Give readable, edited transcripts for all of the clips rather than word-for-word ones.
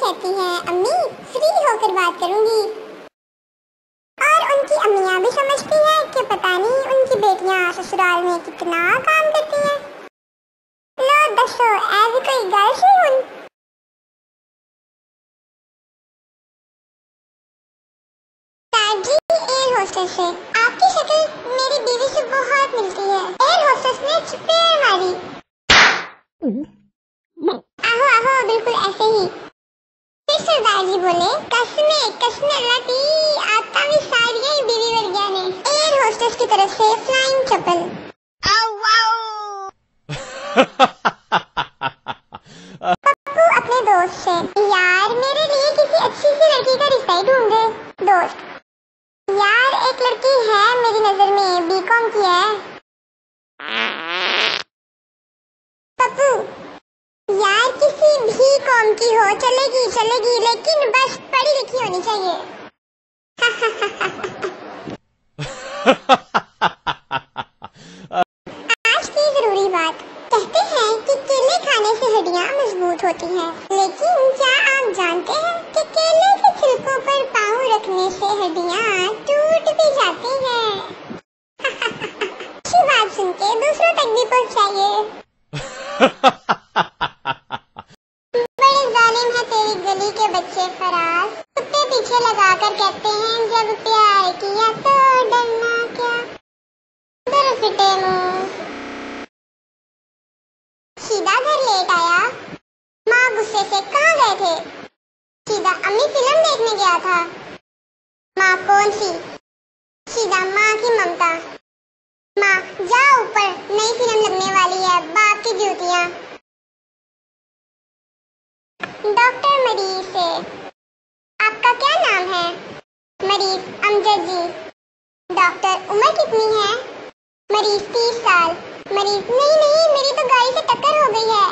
कहती हैं अम्मी फ्री होकर बात करूंगी, और उनकी अम्मियां भी समझती हैं कि पता नहीं उनकी बेटियां ससुराल में कितना काम करती हैं। लो दसो ऐसी कोई गल सी हुन। एयर होस्टेस से आपकी शक्ल मेरी बीवी से बहुत मिलती है। एयर होस्टेस ने चपेट मारी। आहो आहो बिल्कुल ऐसे ही। फिर सरदार जी बोले कसमें अल्लाह दी आपका भी सारियां ही बीवी वर्गिया ने। एयर होस्टेस की तरफ से फ्लाइंग चप्पल। पप्पू अपने दोस्त से यार मेरे लिए किसी अच्छी सी लड़की का रिश्ता ही ढूंढ दे। दोस्त यार एक लड़की है मेरी नजर में बीकॉम की है। पप्पू यार किसी भी कॉम की हो चलेगी लेकिन बस पढ़ी लिखी होनी चाहिए। आज की जरूरी बात, कहते हैं कि केले खाने से हड्डियां मजबूत होती हैं, लेकिन क्या आप जानते हैं कि केले के छिलकों पर पाँव रखने से हड्डियां टूट भी जाती हैं। अच्छी बात सुन के दूसरों तक भी पहुंचाइए। बड़े जालिम है तेरी गली के बच्चे फराज, कुत्ते पीछे लगाकर कहते हैं जब प्यार किया तो डरना क्या। फिटे मुंह सीधा घर लेट आया। माँ गुस्से से कहाँ गए थे? सीधा अम्मी फिल्म देखने गया था। माँ कौन सी? सीधा माँ की ममता। माँ जा ऊपर नई फिल्म लगने वाली है, बाप की ड्यूटियाँ। डॉक्टर मरीज से आपका क्या नाम है? मरीज अमजद जी। डॉक्टर उम्र कितनी है? मरीज 30 साल। मरीज नहीं मेरी तो गाड़ी से टक्कर हो गई है।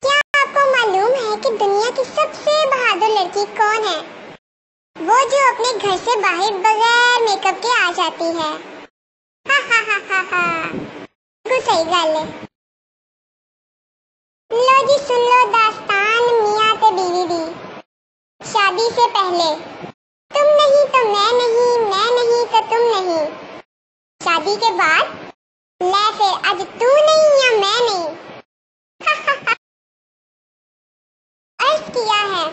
क्या आपको मालूम है कि दुनिया की सबसे बहादुर लड़की कौन है? वो जो अपने घर से बाहर बगैर मेकअप के आ जाती है। हा बिल्कुल सही गल है। लो जी सुन लो दास्तान मियां ते बीवी दी। शादी से पहले तुम नहीं तो मैं नहीं तो तुम नहीं। शादी के बाद ले फिर आज तू नहीं या मैं नहीं। अर्ज किया है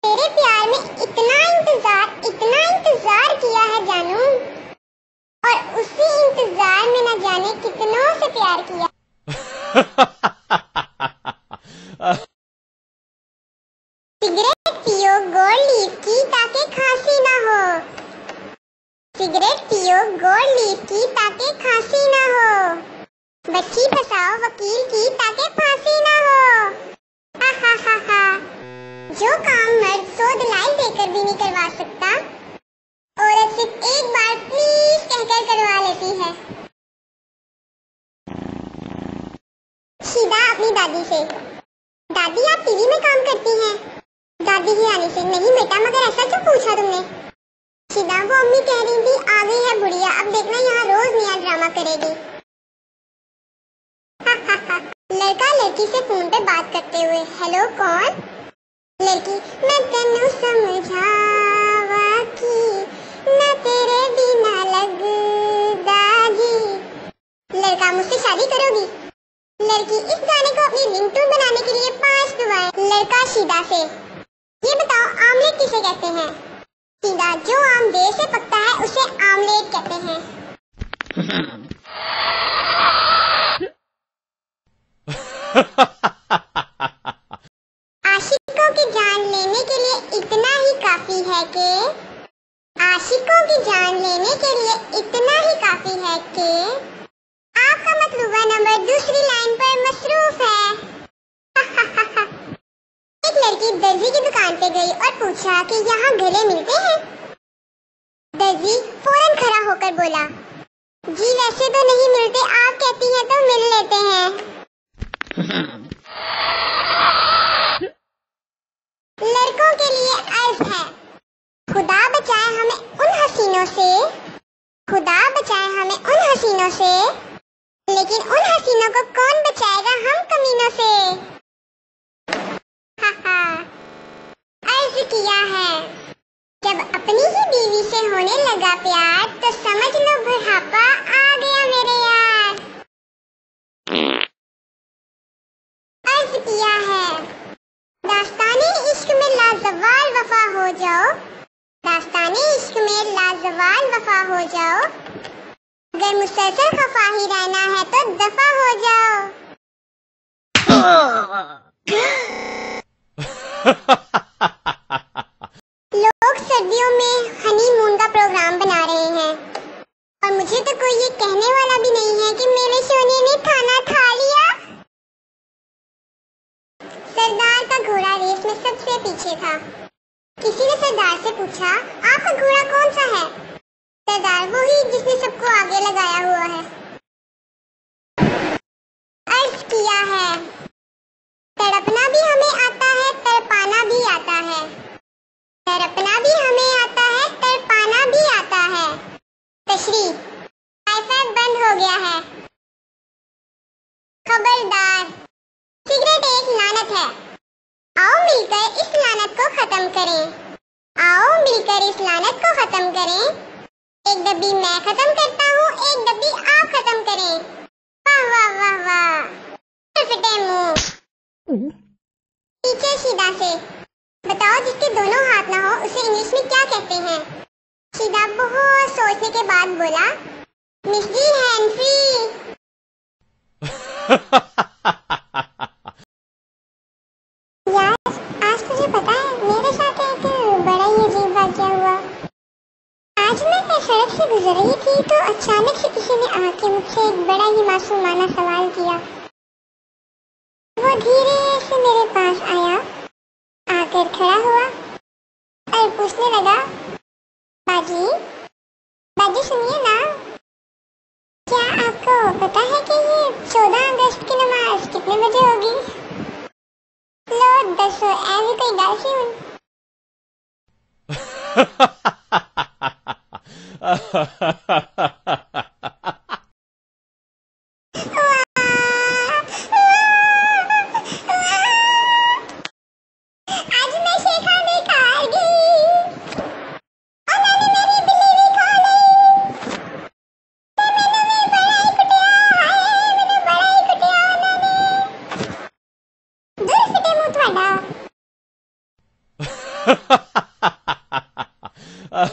तेरे प्यार में इतना इंतजार किया है जानू, और उसी इंतजार में न जाने कितनों से प्यार किया। सिगरेट पियो गोल्ड लीफ की ताकि खांसी ना हो। सिगरेट पियो गोल्ड लीफ की ताकि खांसी ना हो। बच्ची फसाओ वकील की ताकि फांसी ना हो। जो काम मर्द 100 दलाइल देकर भी नहीं करवा सकता, औरत सिर्फ एक बार प्लीज कहकर करवा लेती है। सीधा अपनी दादी से दादी आप टीवी में काम करती हैं? दादी की आने से नहीं बेटा, मगर ऐसा क्यों पूछा तुमने? सीधा वो अम्मी कह रही थी आ गई है बुढ़िया, अब देखना यहाँ रोज नया ड्रामा करेगी। लड़का लड़की से फोन पे बात करते हुए हेलो कौन? लड़की मैं तेनू समझावा की ना तेरे बिना लगदा जी। लड़का मुझसे शादी करोगी? लड़की इस गाने को अपनी रिंगटोन बनाने के लिए 5 दुआएं। लड़का सीधा से ये बताओ आमलेट किसे कहते हैं? सीधा जो आम देर से पकता है उसे आमलेट कहते हैं। आशिकों की जान लेने के लिए इतना ही काफी है कि आशिकों की जान लेने के लिए इतना ही काफी है कि आपका मतलूबा नंबर दूसरी लाइन पर मसरूफ है। एक लड़की दर्जी की दुकान पे गई और पूछा कि यहाँ गले मिलते हैं? दर्जी फौरन खड़ा होकर बोला जी वैसे तो नहीं मिलते, आप कहती हैं तो मिल लेते हैं। लड़कों के लिए अर्ज है खुदा बचाए हमें उन हसीनों से, खुदा बचाए हमें उन हसीनों से, लेकिन उन हसीनों को कौन बचाएगा हम कमीनों से। किया है। जब अपनी ही बीवी से होने लगा प्यार तो समझ लो बुढ़ापा आ गया मेरे यार। अर्ज किया है, दास्ताने इश्क में लाजवाल वफा हो जाओ, दास्ताने इश्क में लाजवाल वफा हो जाओ, अगर मुसलसल खफा ही रहना है तो दफा हो जाओ। लोग सर्दियों में हनीमून का प्रोग्राम बना रहे हैं और मुझे तो कोई ये कहने वाला भी नहीं है कि मेरे सोने ने खाना खा लिया। सरदार का घोड़ा रेस में सबसे पीछे था। किसी ने सरदार से पूछा, आपका घोड़ा कौन सा है? सरदार वही जिसने सबको आगे लगाया हुआ है। अर्ज किया है, तड़पना भी हमें आता है, तड़पाना भी आता है, तड़पना भी हमें आता है, तड़पाना भी आता है। तशरीह, वाईफाई बंद हो गया है। खबरदार, सिगरेट एक लानत है। आओ मिलकर इस लानत को खत्म करें, आओ मिलकर इस लानत को खत्म करें। एक डब्बी मैं खत्म करता हूँ, एक डब्बी आप खत्म करें। वाह वाह वाह वाह, फिटे मुंह। टीचर शीदा से, बताओ जिसके दोनों हाथ ना हो उसे इंग्लिश में क्या कहते हैं? शीदा बहुत सोचने के बाद बोला, मिस जी हैंड फ्री। यार, आज तुझे पता है मेरे साथ एक बड़ा ही अजीब वाक़या हुआ। आज मैं सड़क से गुजर रही थी तो अचानक से किसी ने आके मुझसे एक बड़ा ही मासूमाना सवाल किया। वो धीरे से मेरे पास आया, आकर खड़ा हुआ और पूछने लगा, बाजी, बाजी सुनिए ना, क्या आपको पता है कि ये 14 अगस्त की नमाज कितने बजे होगी? लो दसो, ऐसी कोई गल सी हुई।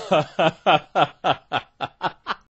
Ha ha ha ha.